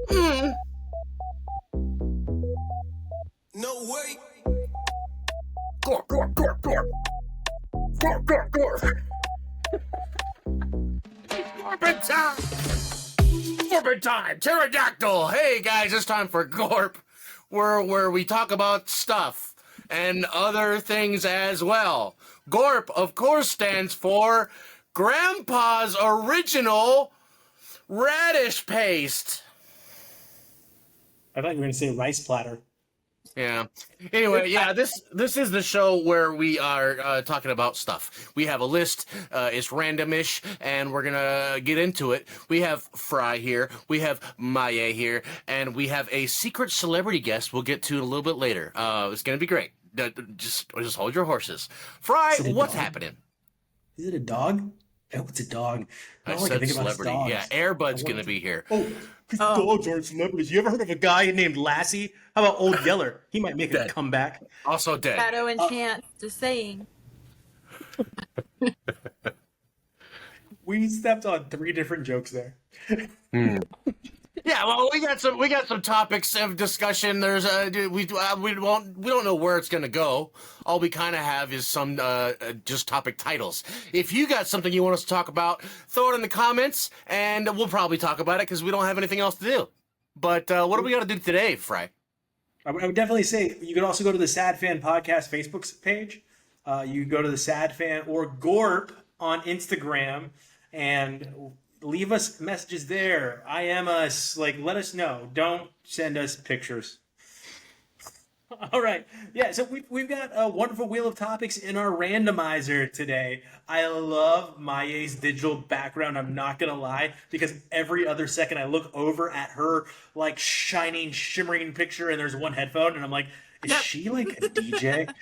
Mm. No way. Gorp, gorp, gorp, gorp. Gorp, gorp, gorp. Gorpin' time! Gorpin' time! Pterodactyl! Hey guys, it's time for Gorp, where we talk about stuff and other things as well. Gorp, of course, stands for Grandpa's Original Radish Paste. I thought you were going to say rice platter. Yeah. Anyway, yeah, this is the show where we are talking about stuff. We have a list. It's randomish, and we're gonna get into it. We have Fry here. We have Maya here, and we have a secret celebrity guest we'll get to a little bit later. It's gonna be great. Just hold your horses. Fry, what's happening? Is it a dog? Oh, it's a dog. I said celebrity. Yeah, Airbud's gonna be here. Dogs aren't celebrities. You ever heard of a guy named Lassie? How about Old Yeller? He might make a comeback. Also dead. Shadow and Chance, just saying. We stepped on 3 different jokes there. Yeah, well, we got some topics of discussion. There's we don't know where it's gonna go. All we kind of have is some just topic titles. If you got something you want us to talk about, throw it in the comments, and we'll probably talk about it because we don't have anything else to do. But what do we got to do today, Fry? I would definitely say you could also go to the Sad Fan Podcast Facebook page. You go to the Sad Fan or GORP on Instagram and leave us messages there. I am us. Like, let us know. Don't send us pictures. All right. Yeah, so we've got a wonderful wheel of topics in our randomizer today. I love Maya's digital background, I'm not going to lie, because every other second I look over at her, like, shining, shimmering picture, and there's one headphone, and I'm like, is she, like, a DJ?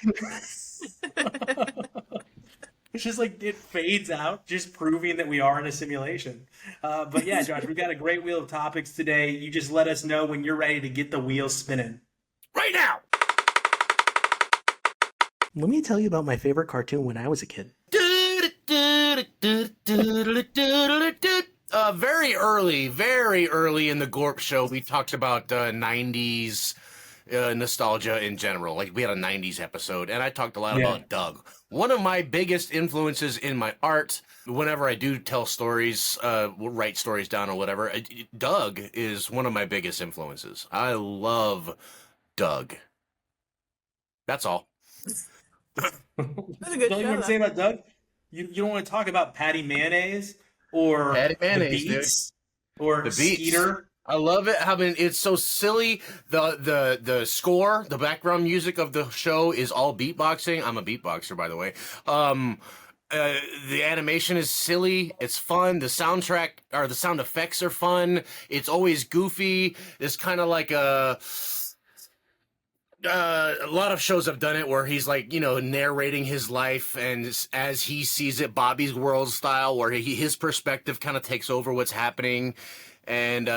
It's just like it fades out, just proving that we are in a simulation. But yeah, Josh, we've got a great wheel of topics today. You just let us know when you're ready to get the wheel spinning. Right now! Let me tell you about my favorite cartoon when I was a kid. Very early in the Gorp show, we talked about 90s nostalgia in general. Like, we had a 90s episode, and I talked a lot about Doug. One of my biggest influences in my art, whenever I do tell stories, write stories down or whatever, Doug is one of my biggest influences. I love Doug. That's all. That's a good Don't you want to say about Doug? You don't want to talk about Patty Mayonnaise or Patty Mayonnaise, the Beats or the Beats. Skeeter? I love it. I mean, it's so silly. The score, the background music of the show is all beatboxing. I'm a beatboxer, by the way. The animation is silly. It's fun. The soundtrack or the sound effects are fun. It's always goofy. It's kind of like a lot of shows have done it where he's like, narrating his life and as he sees it, Bobby's World style, where his perspective kind of takes over what's happening. And,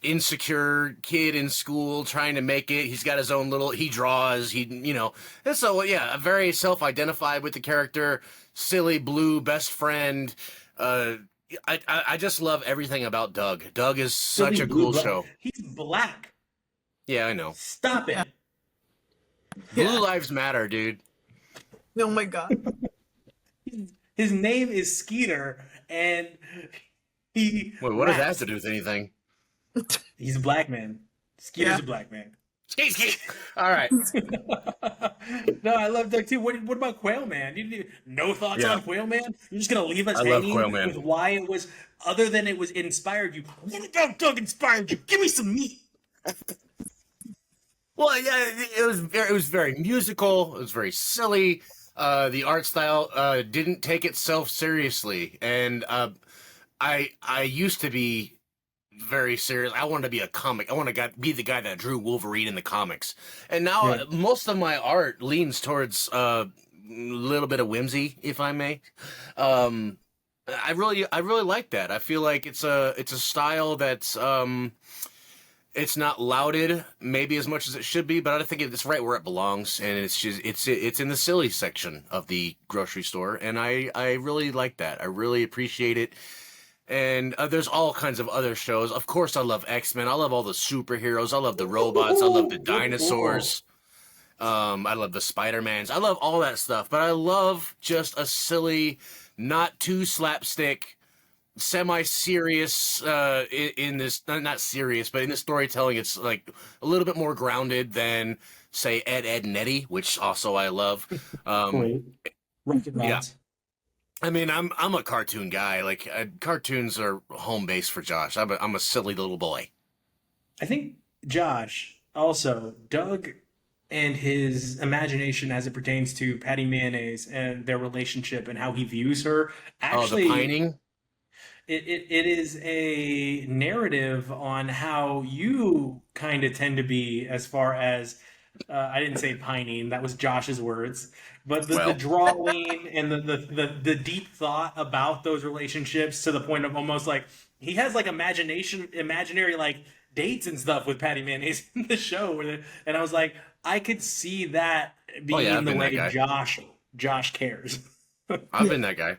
insecure kid in school trying to make it. He's got his own he draws, And so, yeah, very self-identified with the character. Silly blue best friend. I just love everything about Doug. Doug is such a cool show. He's black. Yeah, I know. Stop it. Blue lives matter, dude. Oh my god. His name is Skeeter, and he... Wait, what does that have to do with anything? He's a black man. Skeeter's a black man. Skeet. All right. No, I love Doug too. What about Quail Man? No thoughts on Quail Man? You're just gonna leave us hanging with why it was, other than it was inspired you. What about Doug inspired you? Give me some meat. Well, yeah, it was very musical. It was very silly. The art style didn't take itself seriously, and I used to be very serious. I wanted to be a comic. I want to be the guy that drew Wolverine in the comics. And now most of my art leans towards a little bit of whimsy, if I may. I really like that. I feel like it's a style that's it's not lauded maybe as much as it should be, but I think it's right where it belongs, and it's in the silly section of the grocery store, and I really like that. I really appreciate it. And there's all kinds of other shows. Of course, I love X-Men. I love all the superheroes. I love the robots. I love the dinosaurs. I love the Spider-Mans. I love all that stuff. But I love just a silly, not too slapstick, semi-serious in this, not serious, but in the storytelling, it's like a little bit more grounded than, say, Ed, Edd n Eddy, which also I love. Wait. Rocket Yeah. Rods. I mean, I'm a cartoon guy. Like cartoons are home base for Josh. I'm a silly little boy. I think Josh also, Doug and his imagination as it pertains to Patty Mayonnaise and their relationship and how he views her. Actually, Oh, the pining. it is a narrative on how you kind of tend to be as far as I didn't say pining, that was Josh's words, but the Well. drawing and the deep thought about those relationships to the point of almost like he has like imaginary like dates and stuff with Patty Mayonnaise in the show and I was like, I could see that being I've the been way that guy. Josh cares. I've been that guy.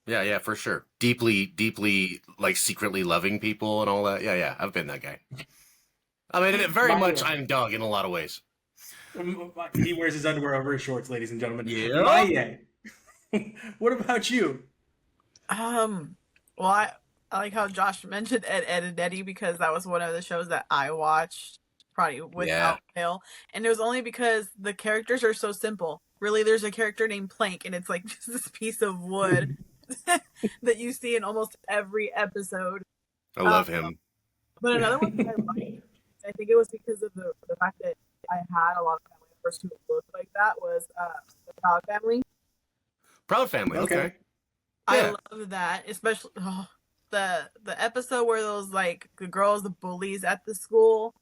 Yeah, for sure. Deeply, like secretly loving people and all that. Yeah, I've been that guy. I mean, very much I'm Doug in a lot of ways. He wears his underwear over his shorts, ladies and gentlemen. Yeah. Maya, what about you? Well, I like how Josh mentioned Ed, Edd n Eddy because that was one of the shows that I watched probably without fail, and it was only because the characters are so simple. Really, there's a character named Plank, and it's like just this piece of wood that you see in almost every episode. I love him. But another one that I liked, I think it was because of the fact that I had a lot of family members who looked like that, was the Proud Family. Proud Family. Okay. I Yeah. love that, especially the episode where those like the girls, the bullies at the school,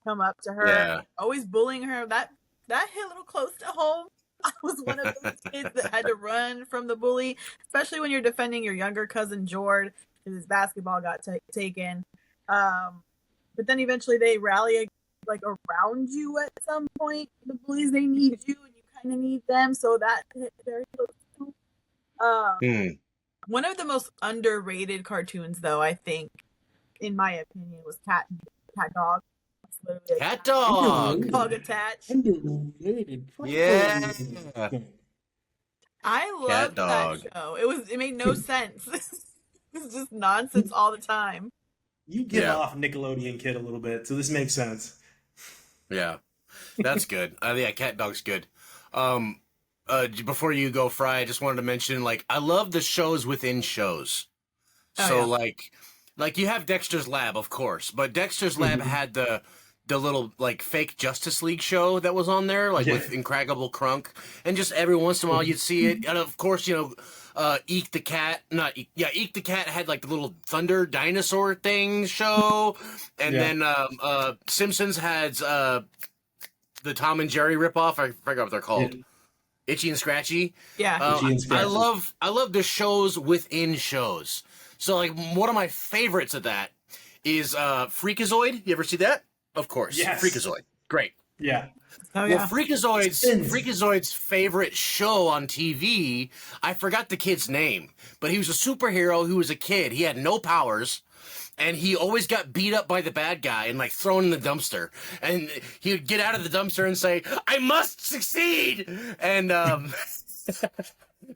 come up to her, Yeah. always bullying her. That hit a little close to home. I was one of those kids that had to run from the bully, especially when you're defending your younger cousin Jord because his basketball got taken. But then eventually they rally like around you at some point. The bullies, they need you, and you kind of need them. So that hit very close to home. One of the most underrated cartoons, though, I think, in my opinion, was Cat Dog. It's literally a Cat Dog. dog attached. Yeah. I Cat loved that Dog. show. It made no sense. It was just nonsense all the time. You give Yeah. off Nickelodeon kid a little bit, so this makes sense. Yeah. That's good. Yeah, Cat Dog's good. Before you go, Fry, I just wanted to mention, like, I love the shows within shows. Oh, So, yeah. like you have Dexter's Lab, of course, but Dexter's Lab had the little, like, fake Justice League show that was on there, like, with Incredible Crunk, and just every once in a while you'd see it, and of course, you know, Eek the Cat had, like, the little Thunder Dinosaur thing show, and then, Simpsons had, the Tom and Jerry ripoff, I forgot what they're called. Yeah. Itchy and Scratchy. Yeah. Itchy and Scratchy. I love the shows within shows. So, like, one of my favorites of that is Freakazoid. You ever see that? Of course. Yes. Freakazoid. Great. Yeah. Oh, yeah. Well, Freakazoid's favorite show on TV, I forgot the kid's name, but he was a superhero who was a kid. He had no powers, and he always got beat up by the bad guy and, like, thrown in the dumpster. And he would get out of the dumpster and say, "I must succeed!" And that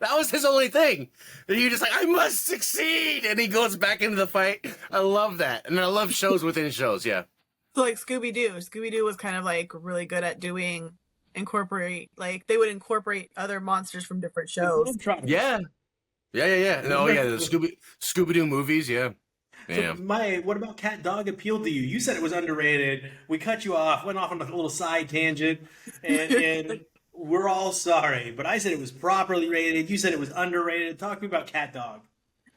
was his only thing. And he was just like, "I must succeed!" And he goes back into the fight. I love that. And I love shows within shows, yeah. So like Scooby-Doo. Scooby-Doo was kind of like really good at they would incorporate other monsters from different shows. Yeah. No, yeah, the Scooby-Doo movies, yeah. Yeah. So, Maya, what about Cat Dog appealed to you? You said it was underrated. We cut you off, went off on a little side tangent, and we're all sorry. But I said it was properly rated. You said it was underrated. Talk to me about Cat Dog.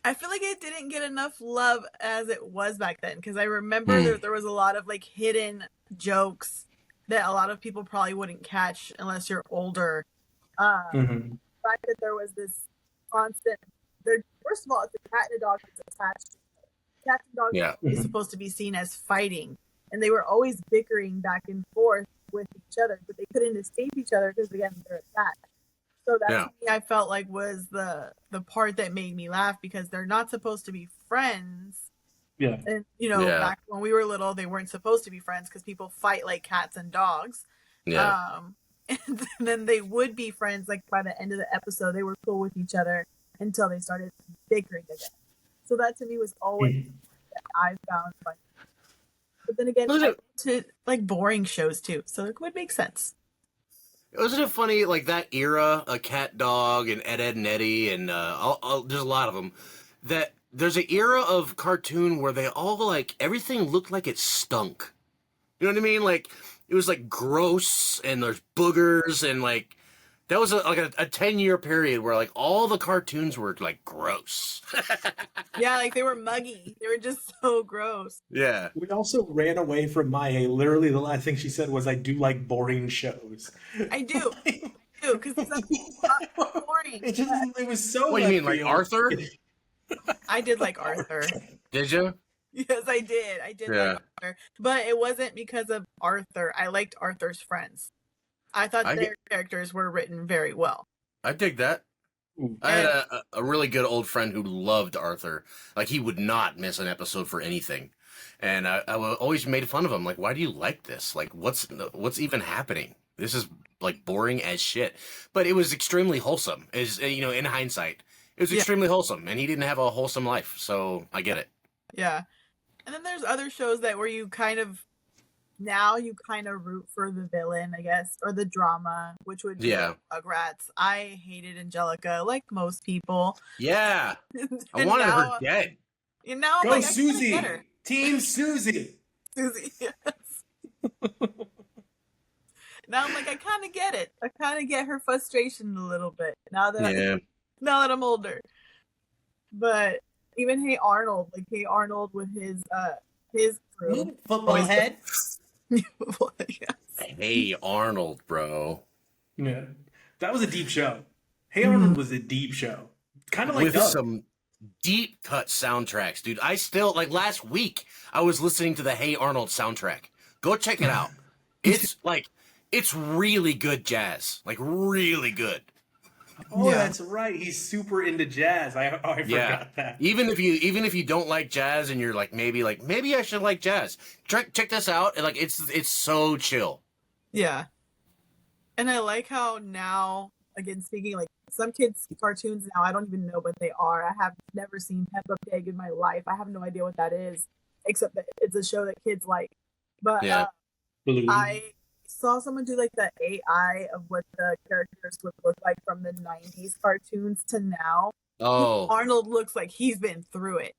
I feel like it didn't get enough love as it was back then because I remember there was a lot of like hidden jokes that a lot of people probably wouldn't catch unless you're older. The fact that there was this constant. First of all, it's a cat and a dog that's attached. Cats and dogs is supposed to be seen as fighting, and they were always bickering back and forth with each other, but they couldn't escape each other because again they're attached. So that to me, I felt like was the part that made me laugh because they're not supposed to be friends. Yeah. And, Yeah. back when we were little, they weren't supposed to be friends because people fight like cats and dogs. Yeah. And then they would be friends, like by the end of the episode, they were cool with each other until they started bickering again. So that to me was always that I found funny. But then again, I to like boring shows too, so it would make sense. Wasn't it funny, like that era, a Cat Dog and Ed, Ed and Eddie, and there's a lot of them, that there's an era of cartoon where they all, like, everything looked like it stunk. You know what I mean? Like, it was, like, gross, and there's boogers, and, like, that was, a 10-year period where, like, all the cartoons were, like, gross. Yeah, like, they were muggy. They were just so gross. Yeah. We also ran away from Maya. Literally, the last thing she said was, "I do like boring shows." I do. Because it's not boring. It was so. What do you mean, like Arthur? I did like Arthur. Did you? Yes, I did. I did like Arthur. But it wasn't because of Arthur. I liked Arthur's friends. I thought their characters were written very well. I dig that. I had a really good old friend who loved Arthur. Like, he would not miss an episode for anything. And I always made fun of him. Like, why do you like this? Like, what's even happening? This is, like, boring as shit. But it was extremely wholesome, in hindsight. It was extremely wholesome, and he didn't have a wholesome life, so I get it. Yeah. And then there's other shows that where you kind of root for the villain, I guess, or the drama, which would be Rugrats. I hated Angelica, like most people. Yeah. I wanted her dead. Now Go, like, Susie. I get her. Team Susie. Susie, yes. Now I'm like, I kind of get it. I kind of get her frustration a little bit now that I'm older. But even Hey Arnold with his crew. Football head. Yes. Hey Arnold, bro. Yeah, that was a deep show. Hey Arnold was a deep show. Kind of like with some deep cut soundtracks, dude. I still, like, last week I was listening to the Hey Arnold soundtrack. Go check it out. It's really good jazz. Like, really good. Oh, that's right. He's super into jazz. I forgot that. Even if you don't like jazz and you're like maybe I should like jazz, check this out. And like it's so chill. Yeah. And I like how now, again, speaking, like, some kids' cartoons now, I don't even know what they are. I have never seen Peppa Pig in my life. I have no idea what that is, except that it's a show that kids like. But I saw someone do, like, the AI of what the characters would look like from the 90s cartoons to now. Oh. Arnold looks like he's been through it.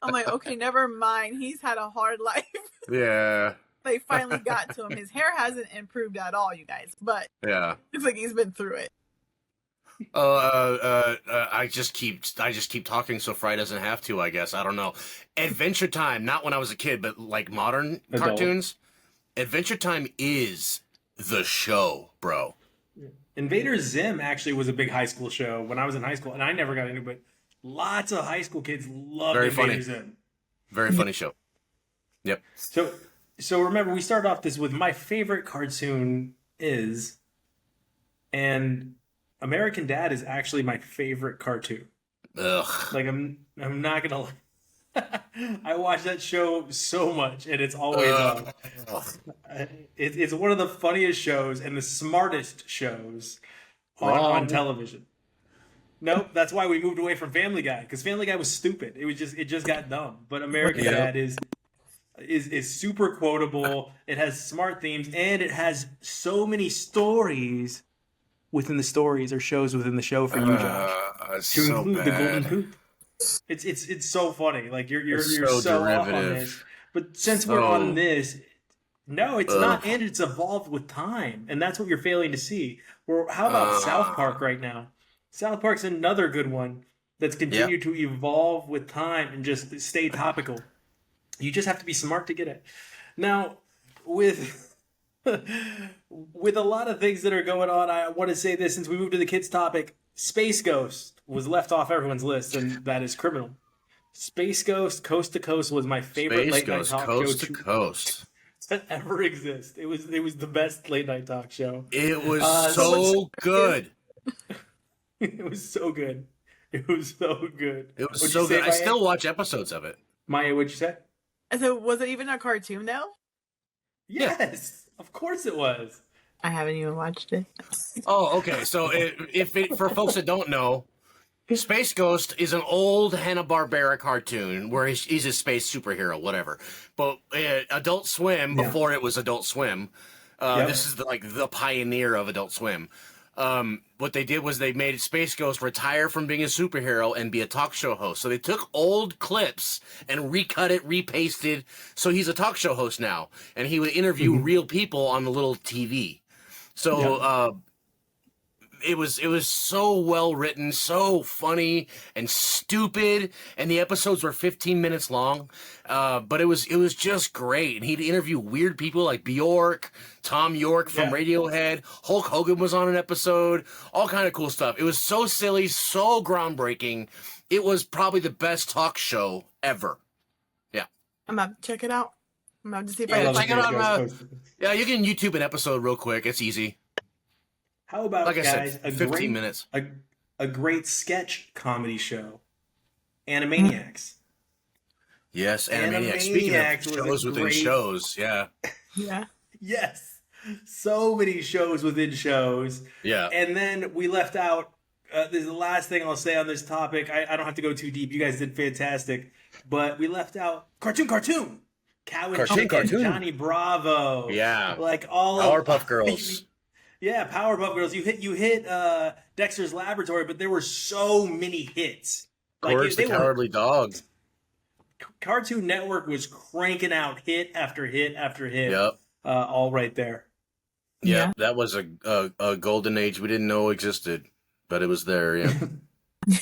I'm like, okay, never mind. He's had a hard life. Yeah. They finally got to him. His hair hasn't improved at all, you guys, but it's like he's been through it. I just keep talking so Fry doesn't have to, I guess. I don't know. Adventure Time, not when I was a kid, but like modern cartoons. Adventure Time is the show, bro. Invader Zim actually was a big high school show when I was in high school, and I never got into it, but lots of high school kids love Invader Zim. Very funny show. Yep. So remember, we started off this with my favorite cartoon is, and American Dad is actually my favorite cartoon. Ugh. Like, I'm not gonna lie. I watch that show so much, and it's always on. It's one of the funniest shows and the smartest shows on television. Nope, that's why we moved away from Family Guy, because Family Guy was stupid. It just got dumb. But American Dad is super quotable. It has smart themes, and it has so many stories within the stories, or shows within the show for you, Josh, to include the Golden Poop. It's so funny. Like, you're so off on this. But since we're on this, no, it's not, and it's evolved with time, and that's what you're failing to see. Or how about South Park right now? South Park's another good one that's continued to evolve with time and just stay topical. You just have to be smart to get it. Now, with a lot of things that are going on, I want to say this, since we moved to the kids topic, Space Ghost was left off everyone's list, and that is criminal. Space Ghost Coast to Coast was my favorite late night talk Coast show to Coast that ever exist. It was the best late night talk show. It was so good. It was so good. It was so good. It was What'd so you say, good. I Maya? still watch episodes of it. Maya, what'd you say? And so, was it even a cartoon though? Yeah. Yes, of course it was. I haven't even watched it. Oh, okay. So for folks that don't know, Space Ghost is an old Hanna-Barbera cartoon where he's a space superhero, whatever. But Adult Swim, Yeah. before it was Adult Swim, Yep. this is the pioneer of Adult Swim. What they did was they made Space Ghost retire from being a superhero and be a talk show host. So they took old clips and recut it, repasted. So he's a talk show host now, and he would interview real people on the little TV. So it was so well written, so funny and stupid, and the episodes were 15 minutes long. But it was just great. And he'd interview weird people like Bjork, Tom York from Radiohead, Hulk Hogan was on an episode, all kind of cool stuff. It was so silly, so groundbreaking. It was probably the best talk show ever. Yeah. I'm about to check it out. I'm about to see if Yeah, I can check find it it. out. Yeah, you can YouTube an episode real quick. It's easy. How about, Like I guys, said, 15 minutes. A great sketch comedy show, Animaniacs. Yes, Animaniacs. Speaking Animaniacs of was a shows within great- shows, yeah. Yeah. Yes, so many shows within shows. Yeah. And then we left out. This is the last thing I'll say on this topic. I don't have to go too deep. You guys did fantastic, but we left out cartoon. Cow and Cartoon, Chicken, cartoon. Johnny Bravo. Yeah. Like all Powerpuff Girls. Yeah, Powerpuff Girls. You hit Dexter's Laboratory, but there were so many hits. Courage the Cowardly Dog. Cartoon Network was cranking out hit after hit after hit. Yep. All right there. Yeah, that was a golden age we didn't know existed, but it was there, yeah.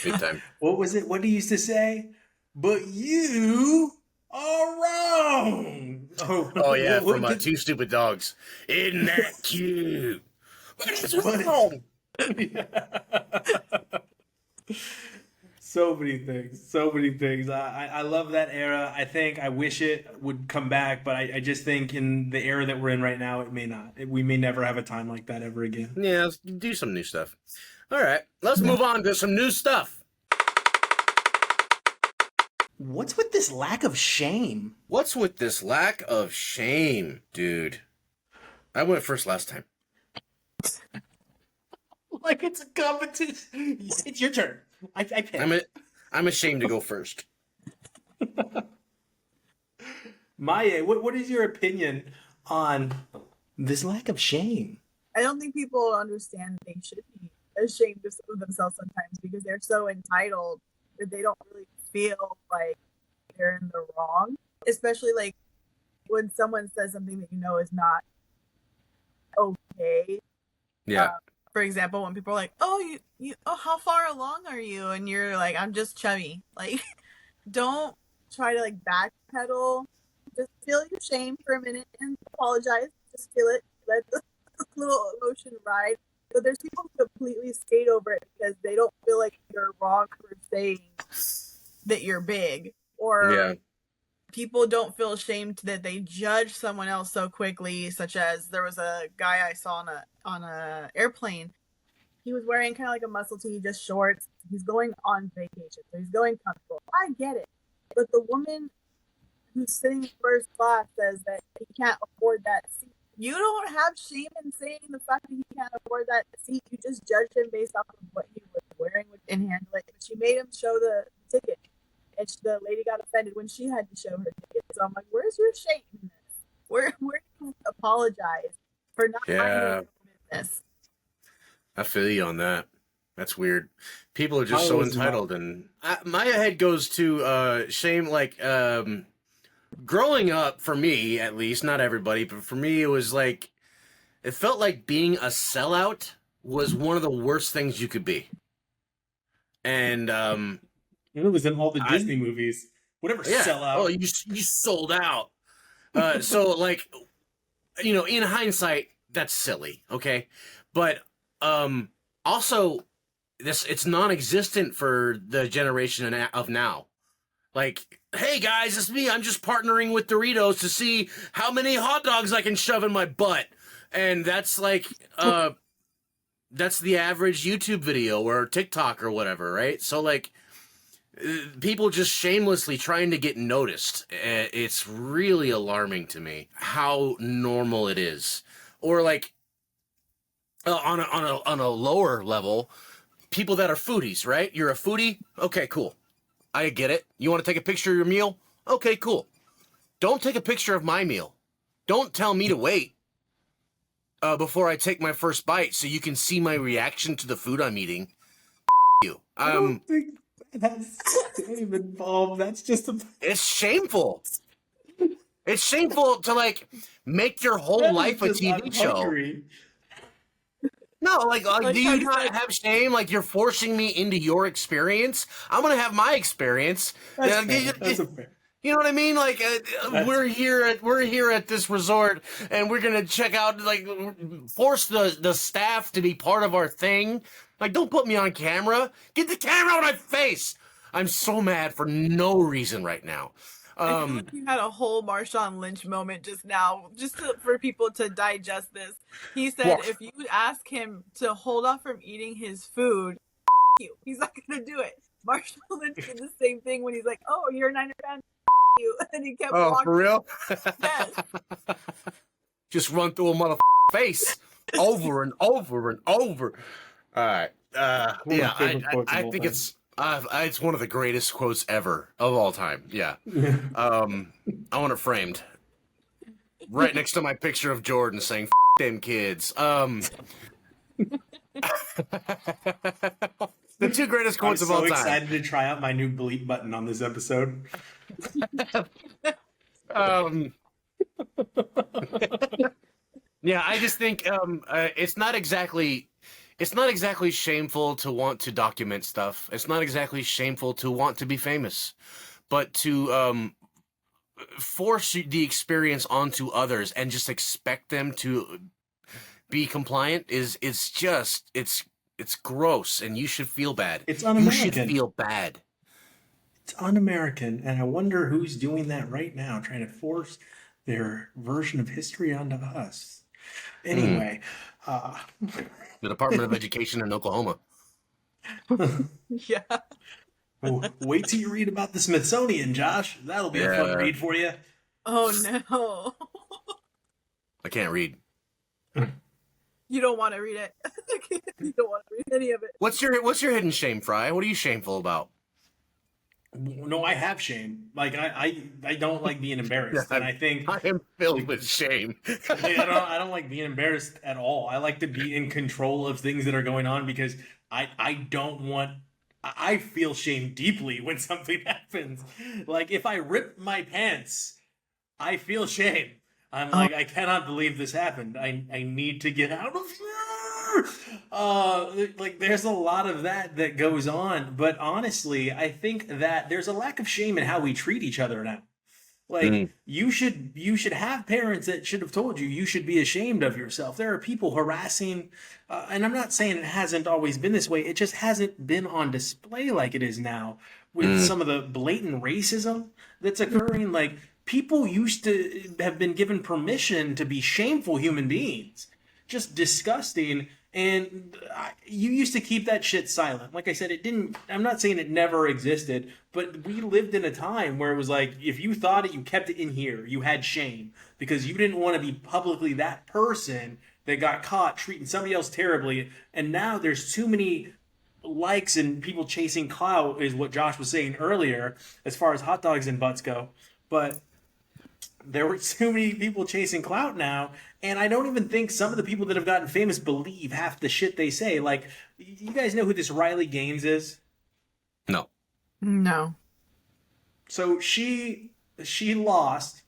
Big time. What was it? What he used to say? But you are wrong. Oh, yeah, what from did- Two Stupid Dogs. Isn't that cute? What is wrong? So many things. I love that era. I wish it would come back, but I just think in the era that we're in right now, it may not. We may never have a time like that ever again. Yeah, let's do some new stuff. All right, let's move on to some new stuff. What's with this lack of shame? What's with this lack of shame, dude? I went first last time. Like it's a competition. It's your turn. I pick. I'm ashamed to go first. Maya, what is your opinion on this lack of shame? I don't think people understand they should be ashamed of themselves sometimes because they're so entitled that they don't really feel like they're in the wrong. Especially like when someone says something that you know is not okay. Yeah. For example, when people are like, "Oh, you, how far along are you?" and you're like, "I'm just chubby." Like, don't try to like backpedal. Just feel your shame for a minute and apologize. Just feel it. Let the little emotion ride. But there's people who completely skate over it because they don't feel like you're wrong for saying that you're big, or Yeah. people don't feel ashamed that they judge someone else so quickly. Such as there was a guy I saw on a airplane. He was wearing kind of like a muscle tee, just shorts. He's going on vacation, so he's going comfortable. I get it, but the woman who's sitting in first class says that he can't afford that seat. You don't have shame in saying the fact that he can't afford that seat. You just judged him based off of what he was wearing and handle it. But she made him show the ticket, and the lady got offended when she had to show her ticket. So I'm like, where's your shame in this? Where do you apologize for not minding your business? I feel you on that. That's weird. People are just so entitled, and my head goes to shame. Like growing up, for me at least, not everybody, but for me, it was like it felt like being a sellout was one of the worst things you could be. And It was in all the Disney movies. Whatever sellout. Oh, you sold out. So like, you know, in hindsight, that's silly. Okay, but also it's non-existent for the generation of now. Like, hey guys, it's me. I'm just partnering with Doritos to see how many hot dogs I can shove in my butt, and that's like, that's the average YouTube video or TikTok or whatever, right? So like people just shamelessly trying to get noticed. It's really alarming to me how normal it is. Or like on a lower level, people that are foodies, right? You're a foodie? Okay, cool. I get it. You want to take a picture of your meal? Okay, cool. Don't take a picture of my meal. Don't tell me to wait before I take my first bite so you can see my reaction to the food I'm eating. You. I don't think that's even involved. That's just a... It's shameful. It's shameful to like make your whole life a TV show. No, like do you not have shame? Like you're forcing me into your experience. I'm gonna have my experience. That's fair. That's fair. You know what I mean? Like we're here at this resort, and we're gonna check out. Like force the staff to be part of our thing. Like don't put me on camera. Get the camera out of my face. I'm so mad for no reason right now. I feel like you had a whole Marshawn Lynch moment just now, for people to digest this. He said if you ask him to hold off from eating his food, you. He's not going to do it. Marshawn Lynch did the same thing when he's like, oh, you're a Niner fan, you. And he kept walking. For real? Yes. Just run through a motherfucking face over and over and over. All right. Yeah, I think it's one of the greatest quotes ever of all time. Yeah. I want it framed right next to my picture of Jordan saying "F them kids." The two greatest quotes of all time. I'm so excited to try out my new bleep button on this episode. Yeah, I just think it's not exactly shameful to want to document stuff. It's not exactly shameful to want to be famous, but to force the experience onto others and just expect them to be compliant is just it's gross, and you should feel bad. It's un-American. You should feel bad. It's un-American, and I wonder who's doing that right now, trying to force their version of history onto us. Anyway, the Department of Education in Oklahoma. Yeah. Wait till you read about the Smithsonian, Josh. That'll be a fun read for you. Oh no. I can't read. You don't want to read it. You don't want to read any of it. What's your hidden shame, Fry? What are you shameful about? No, I have shame. Like I don't like being embarrassed, and I think I am filled with shame. I don't like being embarrassed at all. I like to be in control of things that are going on because I don't want. I feel shame deeply when something happens. Like if I rip my pants, I feel shame. I'm like, I cannot believe this happened. I need to get out of here. Like there's a lot of that goes on. But honestly, I think that there's a lack of shame in how we treat each other now. Like you should have parents that should have told you should be ashamed of yourself. There are people harassing, and I'm not saying it hasn't always been this way. It just hasn't been on display like it is now with some of the blatant racism that's occurring. Like people used to have been given permission to be shameful human beings, just disgusting. And you used to keep that shit silent. Like I said, it didn't. I'm not saying it never existed, but we lived in a time where it was like, if you thought it, you kept it in here. You had shame because you didn't want to be publicly that person that got caught treating somebody else terribly. And now there's too many likes and people chasing clout, is what Josh was saying earlier, as far as hot dogs and butts go. But there were too many people chasing clout now, and I don't even think some of the people that have gotten famous believe half the shit they say. Like, you guys know who this Riley Gaines is? No. So she lost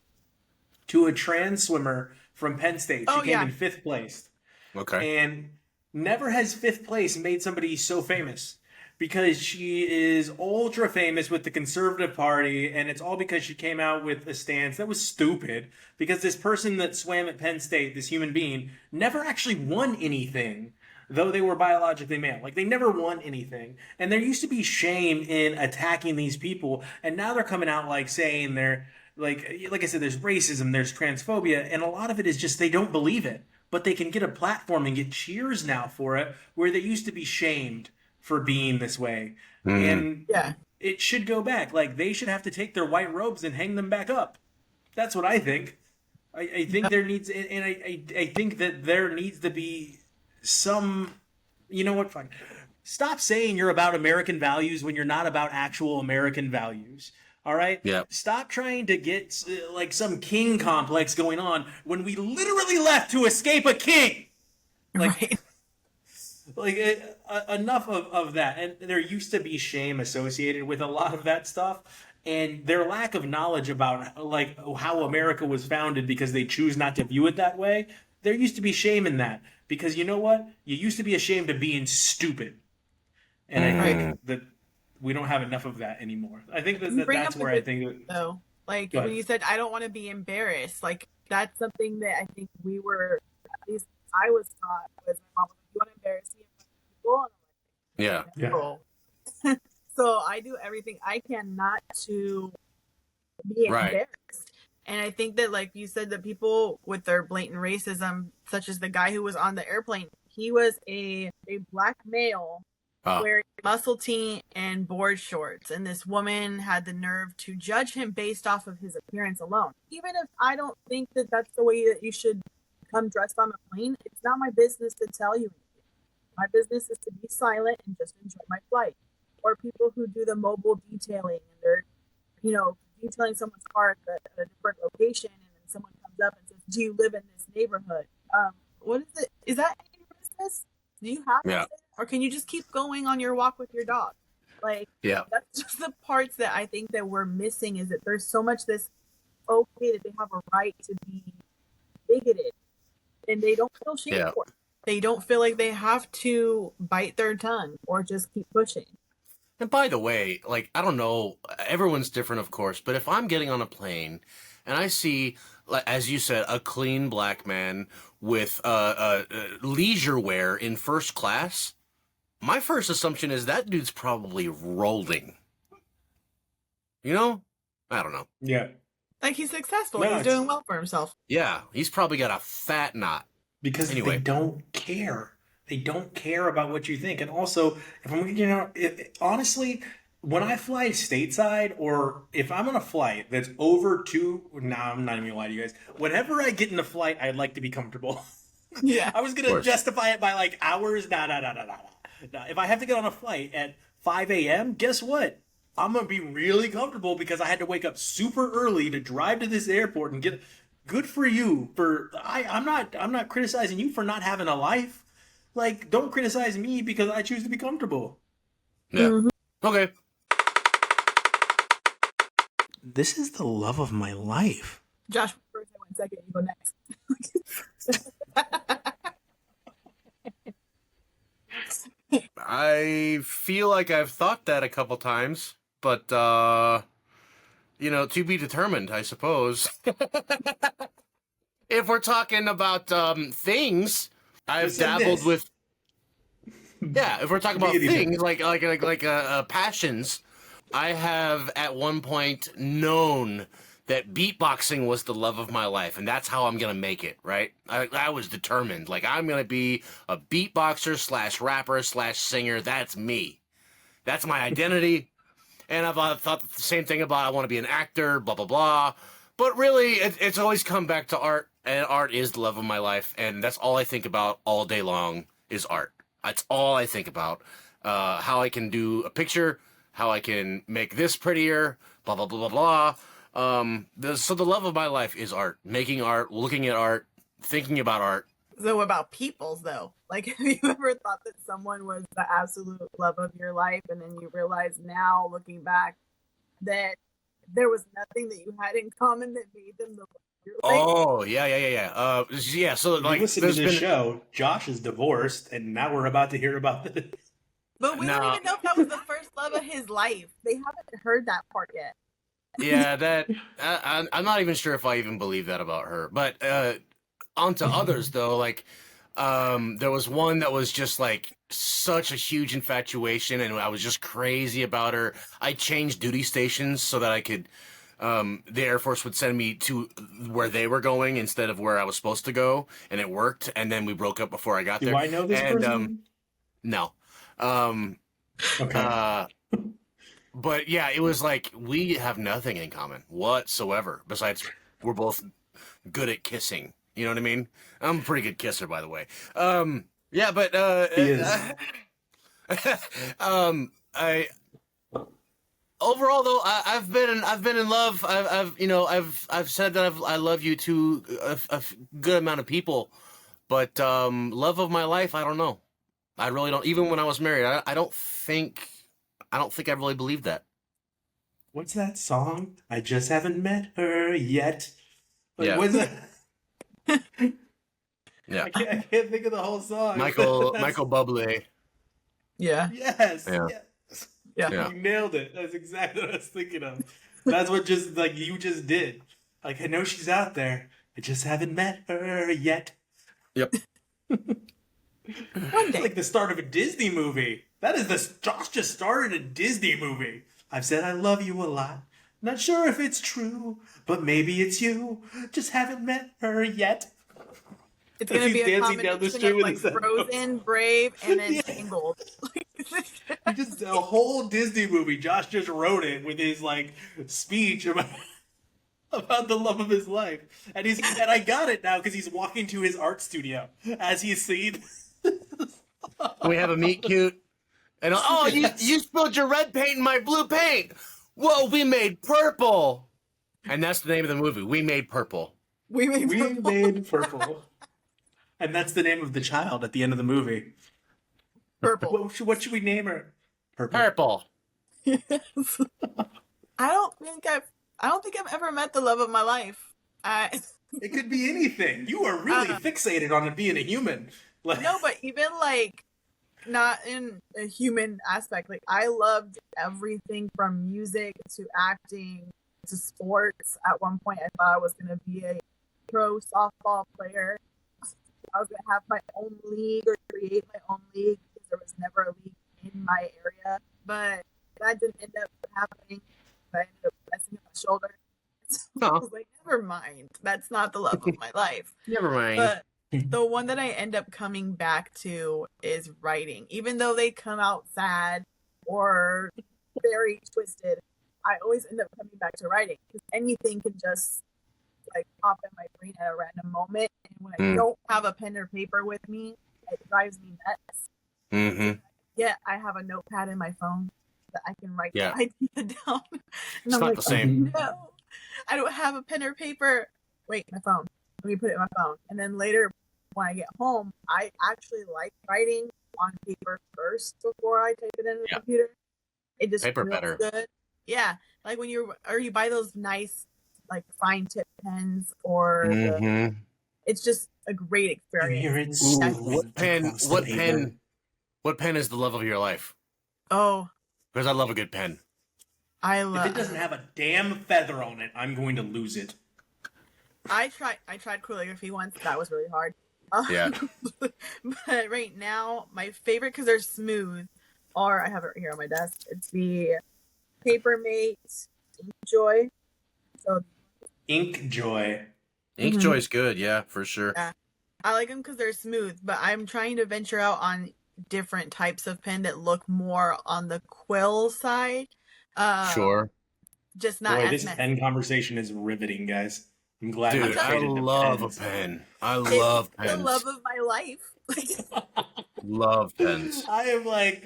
to a trans swimmer from Penn State. She came in 5th place. Okay. And never has 5th place made somebody so famous. Because she is ultra famous with the conservative party, and it's all because she came out with a stance that was stupid. Because this person that swam at Penn State, this human being, never actually won anything, though they were biologically male. Like, they never won anything. And there used to be shame in attacking these people, and now they're coming out like saying they're, like I said, there's racism, there's transphobia, and a lot of it is just they don't believe it. but they can get a platform and get cheers now for it, where they used to be shamed for being this way. And Yeah. it should go back. Like, they should have to take their white robes and hang them back up. That's what I think. I think there needs, and I think that there needs to be some, you know what, fine. Stop saying you're about American values when you're not about actual American values. All right? Yeah. Stop trying to get like some king complex going on when we literally left to escape a king. Like, Right. like enough of that. And there used to be shame associated with a lot of that stuff, and their lack of knowledge about like how America was founded, because they choose not to view it that way. There used to be shame in that, because you know what? You used to be ashamed of being stupid, and I think that we don't have enough of that anymore. I think You bring that's up a where I good think point, though. Like Go when ahead. you said, "I don't want to be embarrassed," like that's something that I think we were, at least I was taught, was my mom was like, "You want to embarrass me in front of people?" Yeah. Yeah. No. So I do everything I can not to be Right. embarrassed. And I think that, like you said, that people with their blatant racism, such as the guy who was on the airplane, he was a black male Oh. wearing muscle tee and board shorts, and this woman had the nerve to judge him based off of his appearance alone. Even if I don't think that that's the way that you should come dressed on a plane, it's not my business to tell you anything. My business is to be silent and just enjoy my flight. Or people who do the mobile detailing, and they're, detailing someone's car at a different location, and then someone comes up and says, "Do you live in this neighborhood?" What is it? Is that any of your business? Do you have Yeah. to say that? Or can you just keep going on your walk with your dog? Like, Yeah. that's just the parts that I think that we're missing, is that there's so much this, okay, that they have a right to be bigoted, and they don't feel shame Yeah. for it. They don't feel like they have to bite their tongue or just keep pushing. And by the way, like, I don't know, everyone's different, of course, but if I'm getting on a plane and I see, like, as you said, a clean black man with leisure wear in first class, my first assumption is that dude's probably rolling. You know? I don't know. Yeah. Like, he's successful. No, He's it's- doing well for himself. Yeah, he's probably got a fat knot. Because Anyway. they don't care. They don't care about what you think. And also, if I'm, honestly, when I fly stateside, or if I'm on a flight that's over I'm not even gonna lie to you guys. Whenever I get in a flight, I'd like to be comfortable. Yeah. I was gonna justify it by like hours. Nah. If I have to get on a flight at 5 a.m., guess what? I'm gonna be really comfortable, because I had to wake up super early to drive to this airport and get. Good for you. I'm not criticizing you for not having a life. Like, don't criticize me because I choose to be comfortable. Yeah. Okay. This is the love of my life. Josh, first, 1 second, you go next. I feel like I've thought that a couple times, but to be determined, I suppose. If we're talking about things, I've Listen to dabbled this. with. Yeah, if we're talking about Really things like passions, I have at one point known that beatboxing was the love of my life, and that's how I'm gonna make it. Right? I was determined. Like, I'm gonna be a beatboxer / rapper / singer. That's me. That's my identity. And I've thought the same thing about I want to be an actor, blah, blah, blah. But really, it's always come back to art, and art is the love of my life, and that's all I think about all day long is art. That's all I think about. How I can do a picture, how I can make this prettier, blah, blah, blah, blah, blah. So the love of my life is art. Making art, looking at art, thinking about art. So about people's, though, like, have you ever thought that someone was the absolute love of your life, and then you realize now, looking back, that there was nothing that you had in common that made them the love of your life? Oh, yeah. Yeah, so, If like, you listen to there's this been... show, Josh is divorced, and now we're about to hear about it. But we don't No. even know if that was the first love of his life. They haven't heard that part yet. Yeah, that I'm not even sure if I even believe that about her. But onto others, though, like there was one that was just like such a huge infatuation, and I was just crazy about her. I changed duty stations so that I could the Air Force would send me to where they were going instead of where I was supposed to go, and it worked. And then we broke up before I got there. Do I know this and, person? No. Okay. But yeah, it was like we have nothing in common whatsoever. Besides, we're both good at kissing. You know what I mean? I'm a pretty good kisser, by the way. Yeah, but He is. I overall though I've been in love. I've said that I love you to a good amount of people, but love of my life, I don't know. I really don't. Even when I was married, I don't think I really believed that. What's that song? I just haven't met her yet. Like, Yeah. what's that? Yeah, I can't think of the whole song. Michael That's- Bublé. Yeah. Yes. Yeah. Yes. Yeah. You nailed it. That's exactly what I was thinking of. That's what just like you just did. Like, I know she's out there. I just haven't met her yet. Yep. One It's day. like the start of a Disney movie. That is the Josh just started a Disney movie. I've said I love you a lot. Not sure if it's true, but maybe it's you. Just haven't met her yet. It's As gonna he's be a dancing down the combination street of with like his headphones. Frozen, Brave, and then Yeah. Tangled. Just a whole Disney movie. Josh just wrote it with his like speech about the love of his life, and I got it now because he's walking to his art studio as he's seen. We have a meet cute. And you Yes. you spilled your red paint in my blue paint. Whoa, we made purple. And that's the name of the movie. We made purple. we made We purple. made purple, and that's the name of the child at the end of the movie. Purple. What should we name her? Purple. Purple. I don't think I've ever met the love of my life. It could be anything. You are really fixated on it being a human. Like, No, but even like not in a human aspect. Like I loved everything from music to acting to sports. At one point, I thought I was going to be a pro softball player. I was going to have my own league or create my own league because there was never a league in my area. But that didn't end up happening. I ended up messing up my shoulder. So I was like, never mind. That's not the love of my life. Never mind. But the one that I end up coming back to is writing. Even though they come out sad or very twisted, I always end up coming back to writing because anything can just like pop in my brain at a random moment. And when I don't have a pen or paper with me, it drives me nuts. Mm-hmm. Yeah, I have a notepad in my phone that I can write Yeah. the idea down. And It's I'm not like, the same. "Oh, no, I don't have a pen or paper. Wait, my phone. Let me put it in my phone. And then later, when I get home, I actually like writing on paper first before I type it in the computer. It just Paper feels better. good. Yeah, like when you buy those nice like fine tip pens or Mm-hmm. it's just a great experience. hear it And smooth. that's- What pen? across the What paper. pen? What pen is the love of your life? Oh, Because I love a good pen. I If love. it doesn't have a damn feather on it, I'm going to lose it. I tried calligraphy once. That was really hard. Yeah. But right now, my favorite because they're smooth, or I have it right here on my desk. It's the Papermate Joy. So Ink Joy. Inkjoy's good, yeah, for sure. I like them because they're smooth. But I'm trying to venture out on different types of pen that look more on the quill side. Sure. Just not Boy, as this messy. pen conversation is riveting, guys. I'm glad Dude, we've I traded the love a pens. pen. I It's love the pens. love of my life. Love pens. I am like,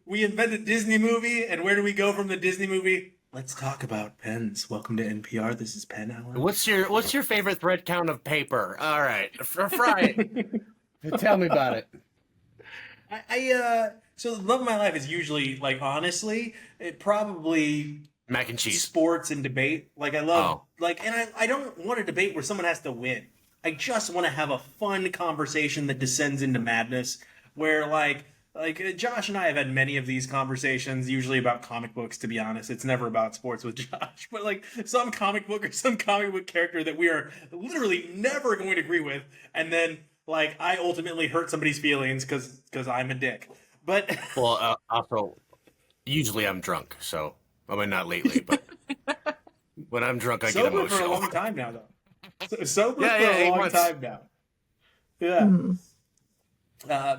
we invented Disney movie, and where do we go from the Disney movie? Let's talk about pens. Welcome to NPR. This is Pen Hour. What's your favorite thread count of paper? All right, fry it. Tell me about it. So the love of my life is usually like honestly, it probably Mac and cheese. sports and debate. Like I love Oh. and I don't want a debate where someone has to win. I just want to have a fun conversation that descends into madness where like Josh and I have had many of these conversations, usually about comic books, to be honest. It's never about sports with Josh, but like some comic book or some comic book character that we are literally never going to agree with, and then like I ultimately hurt somebody's feelings because I'm a dick. But Well, also, usually I'm drunk, so I mean not lately, but When I'm drunk, I get Sober for a emotional. long time now, though. Sober Yeah, for yeah, a 8 long months. time now. Yeah. Mhm.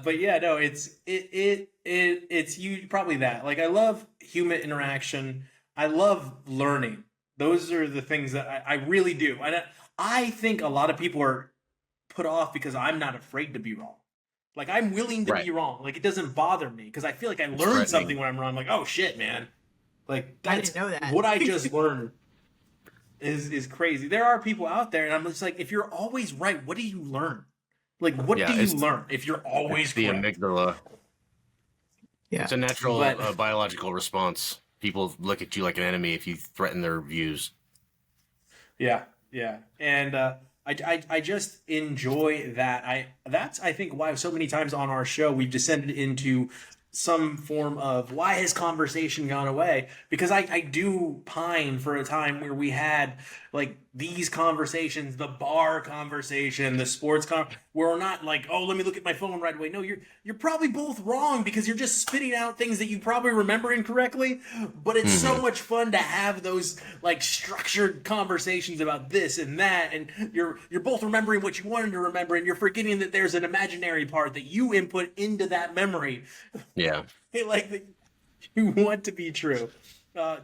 But yeah, no, it's you probably that. Like I love human interaction. I love learning. Those are the things that I really do. I think a lot of people are put off because I'm not afraid to be wrong. Like I'm willing to Right. be wrong. Like it doesn't bother me because I feel like I learned threatening. something when I'm wrong. I'm like, oh shit, man. Like I that's didn't know that. what I just learned is crazy. There are people out there, and I'm just like, if you're always right, what do you learn? Like, what Yeah, do you it's- learn if you're always The correct? amygdala. Yeah. It's a natural But- biological response. People look at you like an enemy if you threaten their views. Yeah, yeah, and I just enjoy that. That's I think why so many times on our show we've descended into some form of why has conversation gone away, because I do pine for a time where we had like these conversations, the bar conversation, the sports where we're not like, oh, let me look at my phone right away. No, you're probably both wrong because you're just spitting out things that you probably remember incorrectly, but it's so much fun to have those like structured conversations about this and that, and you're both remembering what you wanted to remember, and you're forgetting that there's an imaginary part that you input into that memory. Yeah. Like you want to be true.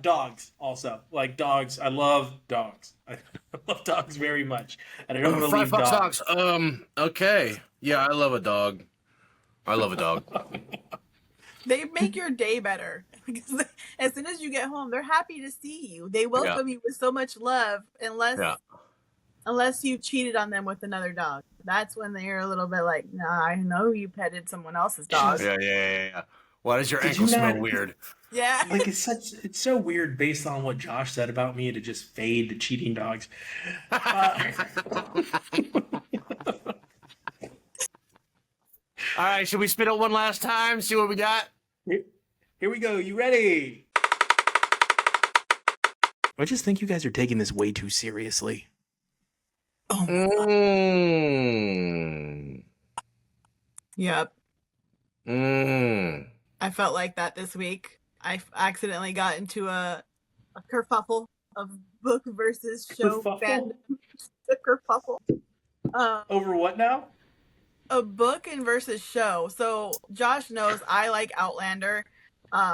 Dogs also, like dogs. I love dogs. I love dogs very much, and I don't want to leave Five dogs. dogs. Okay. Yeah, I love a dog. I love a dog. They make your day better. Because as soon as you get home, they're happy to see you. They welcome you with so much love, unless you cheated on them with another dog. That's when they're a little bit like, nah, I know you petted someone else's dog. Yeah. Why does your Did ankle you smell not- weird? Yeah. Like it's so weird based on what Josh said about me to just fade the cheating dogs. All right, should we spin it one last time? See what we got? Here we go. You ready? I just think you guys are taking this way too seriously. Yep. Mm. I felt like that this week. I accidentally got into a kerfuffle of book versus show Kerfuffle? fandom. A kerfuffle. Over what now? A book and versus show. So Josh knows I like Outlander.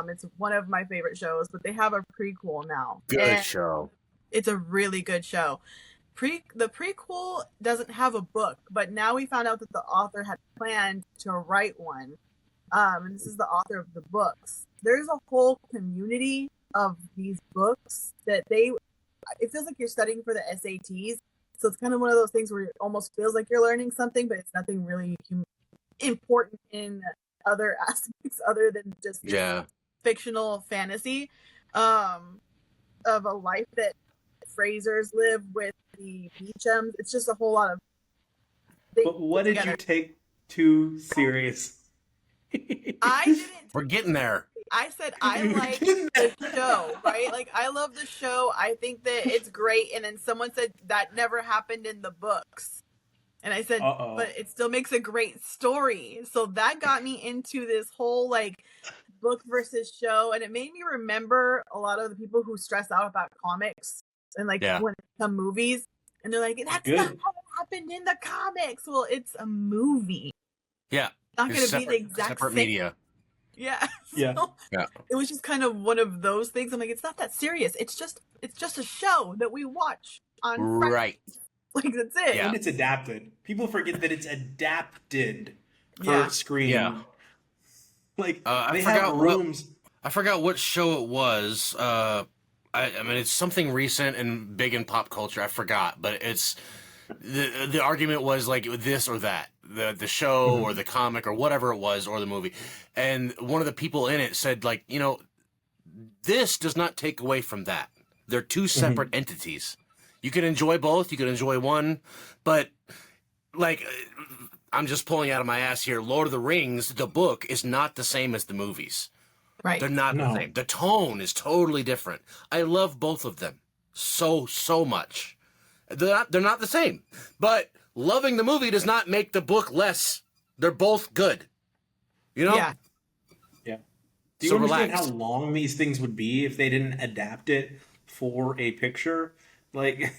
It's one of my favorite shows, but they have a prequel now. Good And show. it's a really good show. The prequel doesn't have a book, but now we found out that the author had planned to write one. And this is the author of the books. There's a whole community of these books that it feels like you're studying for the SATs. So it's kind of one of those things where it almost feels like you're learning something, but it's nothing really important in other aspects other than just this fictional fantasy of a life that Frasers live with the Beechams. It's just a whole lot of things. But what did together. you take too serious? I didn't. We're getting there. I said I like the show, right? Like I love the show. I think that it's great. And then someone said that never happened in the books. And I said, but it still makes a great story. So that got me into this whole like book versus show. And it made me remember a lot of the people who stress out about comics and like when it come movies. And they're like, that's not how it happened in the comics. Well, it's a movie. Yeah. It's not going to be the exact separate same. media. Yeah. Yeah. So it was just kind of one of those things. I'm like, it's not that serious. It's just a show that we watch on Friday. Right. Like that's it. And it's adapted. People forget that it's adapted for screen. Yeah. Like I they forgot have rooms. I forgot what show it was. I mean, it's something recent and big in pop culture. I forgot, but it's the argument was like this or that, the show or the comic or whatever it was or the movie, and one of the people in it said like, you know, this does not take away from that. They're two separate entities. You can enjoy both. You can enjoy one, but like, I'm just pulling out of my ass here. Lord of the Rings, the book, is not the same as the movies. Right. They're not the same. The tone is totally different. I love both of them so much. They're not the same. But loving the movie does not make the book less. They're both good. You know? Yeah. Yeah. Do you understand how long these things would be if they didn't adapt it for a picture. Like,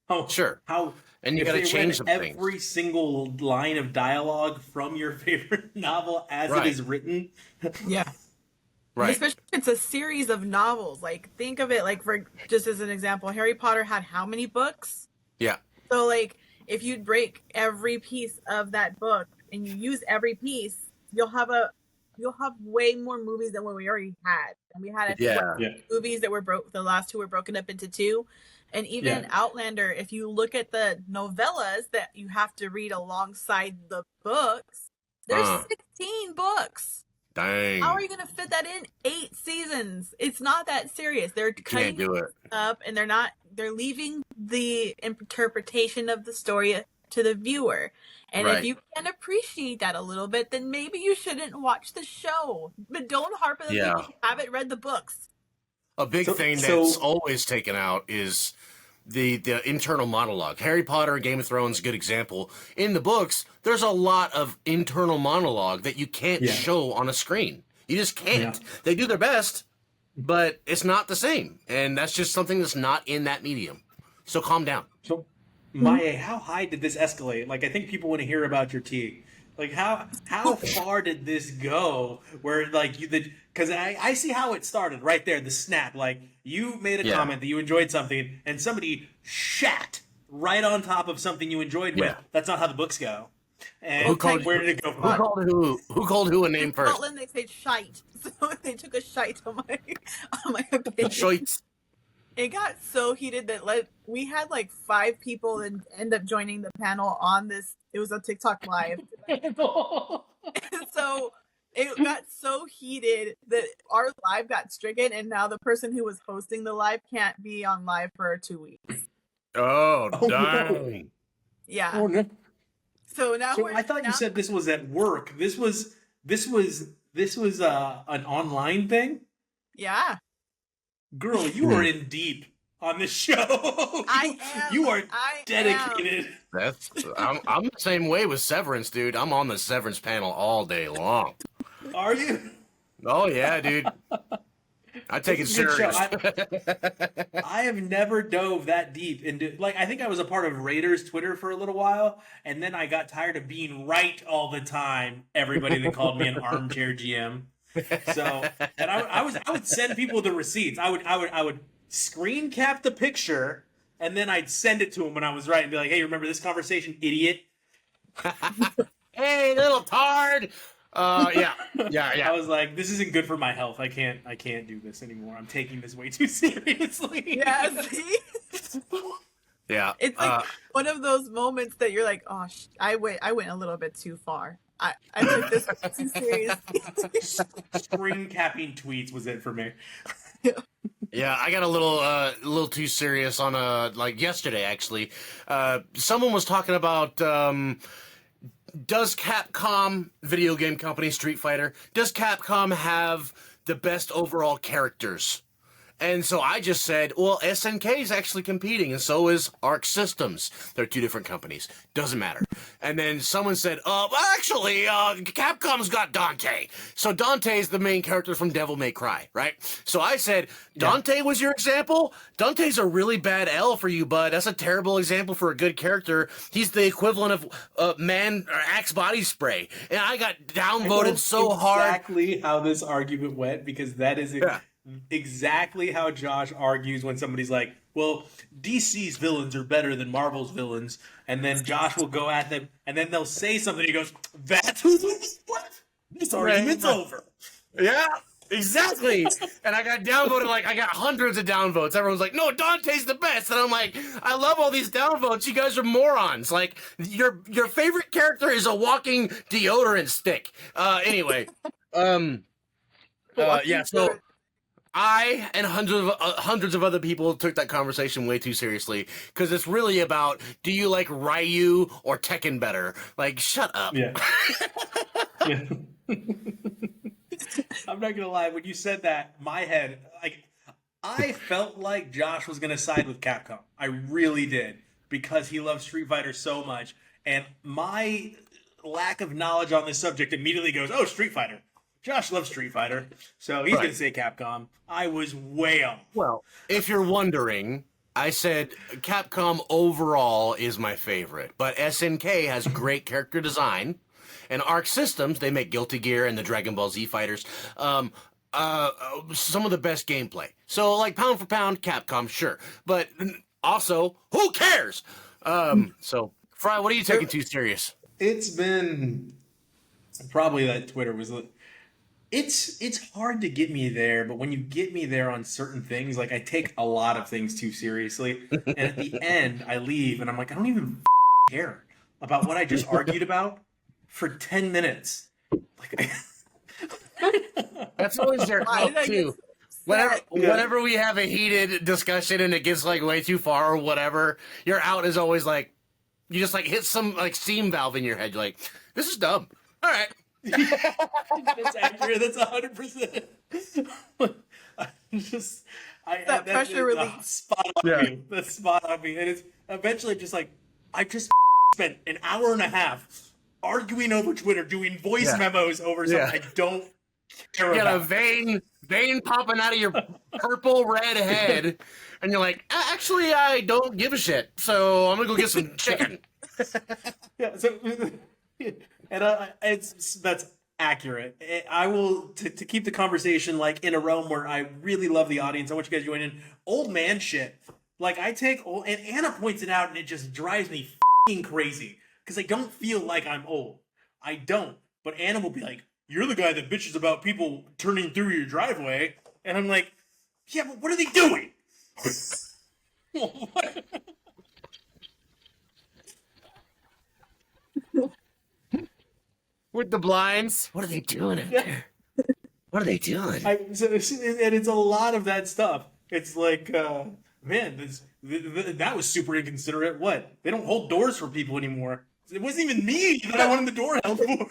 how, Sure. how And you if got to they change read some things. every single line of dialogue from your favorite novel as Right. it is written. Yeah. Right. Especially if it's a series of novels. Like, think of it like, for just as an example, Harry Potter had how many books? Yeah. So, like, if you break every piece of that book and you use every piece, you'll have way more movies than what we already had. And we had Yeah. movies that were the last two were broken up into two. And even Outlander, if you look at the novellas that you have to read alongside the books, there's 16 books. Dang. How are you going to fit that in 8 seasons? It's not that serious. They're Can't cutting do it. up, and they're leaving the interpretation of the story to the viewer. And if Right. you can appreciate that a little bit, then maybe you shouldn't watch the show. But don't harp on the people who haven't read the books. A big thing that's always taken out is the internal monologue. Harry Potter, Game of Thrones, good example. In the books, there's a lot of internal monologue that you can't show on a screen. You just can't. Yeah. They do their best, but it's not the same. And that's just something that's not in that medium. So calm down. So, Maya, how high did this escalate? Like, I think people want to hear about your tea. Like, how far did this go? Where, like, because I see how it started right there, the snap. Like, you made a comment that you enjoyed something, and somebody shat right on top of something you enjoyed with. That's not how the books go. And where did it go from? Who called who a name first? Scotland, they say shite. So they took a shite on my opinion. Shite. It got so heated that we had like 5 people and end up joining the panel on this. It was a TikTok live. And so it got so heated that our live got stricken, and now the person who was hosting the live can't be on live for 2 weeks. Oh, dang. Yeah. Oh, no. So now I thought you said this was at work. This was an online thing? Yeah. Girl, you are in deep on this show. I am. You are dedicated. I'm the same way with Severance, dude. I'm on the Severance panel all day long. Are you? Oh yeah, dude. I take it serious. I have never dove that deep into, like, I think I was a part of Raiders Twitter for a little while, and then I got tired of being right all the time. Everybody that called me an armchair GM. So, and I would send people the receipts. I would screen cap the picture, and then I'd send it to them when I was right and be like, "Hey, remember this conversation, idiot?" Hey, little tard. Yeah. I was like, "This isn't good for my health. I can't do this anymore. I'm taking this way too seriously." Yeah. See? Yeah. It's like one of those moments that you're like, "Oh, I went a little bit too far. I took this too seriously." Screen capping tweets was it for me. Yeah, I got a little too serious on like yesterday actually. Someone was talking about does Capcom, video game company Street Fighter, does Capcom have the best overall characters? And so I just said, well, SNK is actually competing, and so is Arc Systems. They're 2 different companies. Doesn't matter. And then someone said, actually, Capcom's got Dante. So Dante's the main character from Devil May Cry, right? So I said, Dante was your example? Dante's a really bad L for you, bud. That's a terrible example for a good character. He's the equivalent of Axe body spray. And I got downvoted so hard. Exactly how this argument went, because that is exactly how Josh argues when somebody's like, well, DC's villains are better than Marvel's villains, and then Josh will go at them, and then they'll say something, he goes, that's who what? This argument's over. Yeah, exactly. And I got downvoted, like, I got hundreds of downvotes. Everyone's like, no, Dante's the best. And I'm like, I love all these downvotes. You guys are morons. Like, your favorite character is a walking deodorant stick. Anyway, yeah, so I and hundreds of other people took that conversation way too seriously, because it's really about, do you like Ryu or Tekken better? Like, shut up. Yeah. Yeah. I'm not gonna lie, when you said that, my head, like, I felt like Josh was gonna side with Capcom. I really did, because he loves Street Fighter so much, and my lack of knowledge on this subject immediately goes, oh, Street Fighter. Josh loves Street Fighter, so he's Right. gonna say Capcom. I was way off. Well, if you're wondering, I said Capcom overall is my favorite, but SNK has great character design, and Arc Systems, they make Guilty Gear and the Dragon Ball Z fighters, some of the best gameplay. So, like, pound for pound, Capcom, sure, but also, who cares? So, Fry, what are you taking too serious? It's been probably that Twitter was. It's hard to get me there, but when you get me there on certain things, like I take a lot of things too seriously, and at the end I leave and I'm like, I don't even care about what I just argued about for 10 minutes. Like, That's always their Why hope did I get too. so upset? Whenever we have a heated discussion and it gets like way too far or whatever, your out is always like, you just like hit some like steam valve in your head. You're like, this is dumb. All right. that's accurate. That's 100%. That pressure relief. Spot on Yeah. me. That's spot on me. And it's eventually just like, I just spent an hour and a half arguing over Twitter, doing voice memos over something I don't care You got a about. vein popping out of your purple red head, and you're like, actually, I don't give a shit. So I'm gonna go get some chicken. Yeah, so and that's accurate. I will to keep the conversation like in a realm where I really love the audience. I want you guys to join in. Old man shit. Like I take old, and Anna points it out, and it just drives me fucking crazy because I don't feel like I'm old. I don't. But Anna will be like, "You're the guy that bitches about people turning through your driveway," and I'm like, "Yeah, but what are they doing?" What? With the blinds. What are they doing in there? What are they doing? And it's a lot of that stuff. It's like, man, that was super inconsiderate. What? They don't hold doors for people anymore. It wasn't even me that I wanted the door held for.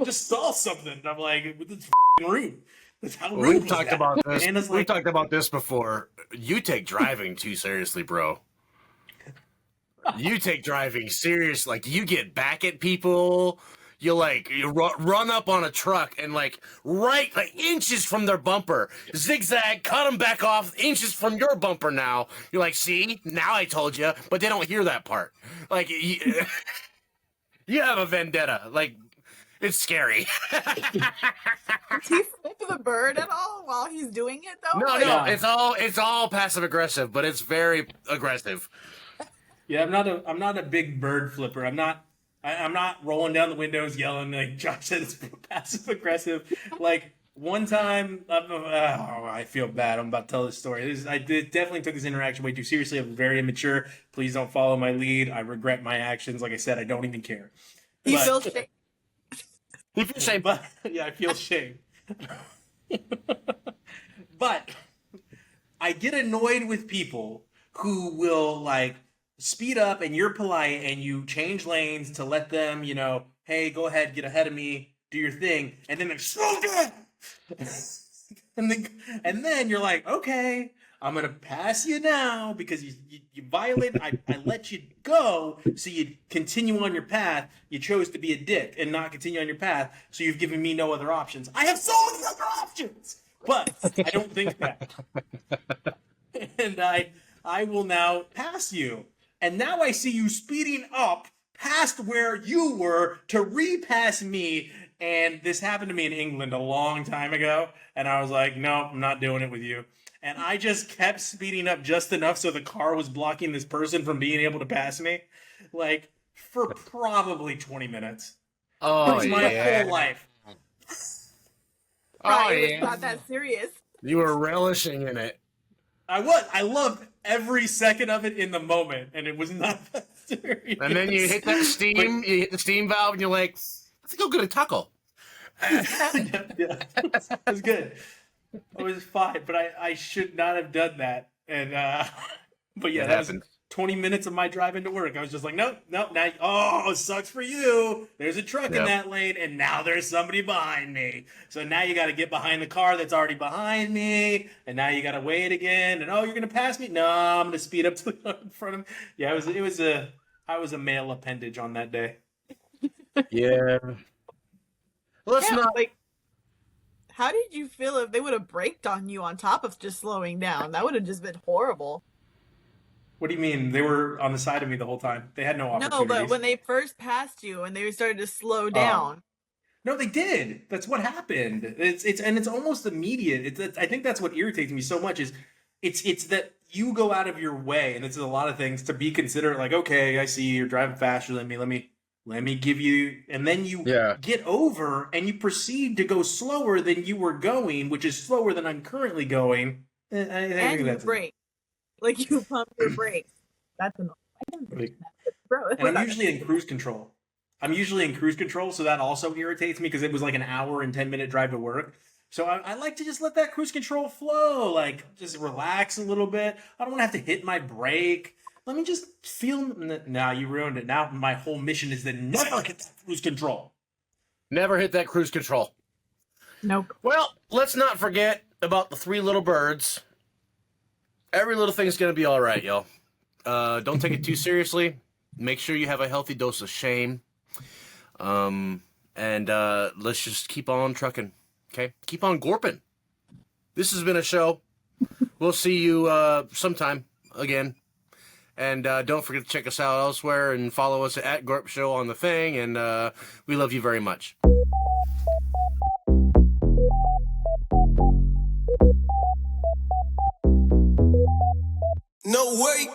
Just saw something. I'm like, this f***ing rude. That's how rude We've was talked that? about this. And it's We've like, talked about this before. You take driving too seriously, bro. You take driving serious. Like you get back at people. You run up on a truck and like inches from their bumper, zigzag, cut them back off inches from your bumper. Now you're like, see, now I told you, but they don't hear that part. Like you have a vendetta. Like it's scary. Does he flip the bird at all while he's doing it though? No, Like, no, it's all passive aggressive, but it's very aggressive. yeah, I'm not a big bird flipper. I'm not rolling down the windows yelling like Josh said. It's passive aggressive. Like one time, I feel bad. I'm about to tell this story. I definitely took this interaction way too seriously. I'm very immature. Please don't follow my lead. I regret my actions. Like I said, I don't even care. he But- feels shame. You feel shame. But yeah, I feel shame. But I get annoyed with people who will like speed up and you're polite and you change lanes to let them, hey, go ahead, get ahead of me, do your thing, and then they're slow down. and then you're like, okay, I'm gonna pass you now because you violated. I let you go, so you continue on your path. You chose to be a dick and not continue on your path, so you've given me no other options. I have so many other options, but I don't think that, and I will now pass you. And now I see you speeding up past where you were to repass me. And this happened to me in England a long time ago. And I was like, no, I'm not doing it with you. And I just kept speeding up just enough so the car was blocking this person from being able to pass me. Like, for probably 20 minutes. Oh, It was my yeah. whole life. Right, it was yeah. not that serious. You were relishing in it. I loved every second of it in the moment. And it was not that serious. And then you hit that steam, you hit the steam valve, and you're like, let's go get a taco. yeah, it was good. It was fine, but I should not have done that. And but yeah, It that was happened. 20 minutes of my drive into work. I was just like, nope. Now, it sucks for you. There's a truck in Yep. that lane, and now there's somebody behind me. So now you got to get behind the car that's already behind me, and now you got to wait again. And you're gonna pass me? No, I'm gonna speed up to the car in front of me. Yeah, I was a male appendage on that day. Yeah. Let's Yeah, not. like How did you feel if they would have braked on you on top of just slowing down? That would have just been horrible. What do you mean? They were on the side of me the whole time. They had no No, but opportunities. when they first passed you and they started to slow Oh. down. No, they did. That's what happened. It's almost immediate. I think that's what irritates me so much is it's that you go out of your way, and this is a lot of things to be considerate. Like, okay, I see you're driving faster than me. Let me give you, and then you Yeah. get over and you proceed to go slower than you were going, which is slower than I'm currently going. I think And you that's brake. Like you pump your brakes. That's annoying. like, Bro, and I'm usually in cruise control. So that also irritates me because it was like an hour and 10-minute drive to work. So I like to just let that cruise control flow, like just relax a little bit. I don't want to have to hit my brake. Let me just feel. Now you ruined it. Now my whole mission is to never hit that cruise control. Never hit that cruise control. Nope. Well, let's not forget about the three little birds. Every little thing's gonna be all right, y'all. Don't take it too seriously. Make sure you have a healthy dose of shame. And let's just keep on trucking. Okay? Keep on gorping. This has been a show. We'll see you sometime again. And don't forget to check us out elsewhere and follow us at GORP Show on the thing. And we love you very much. No way.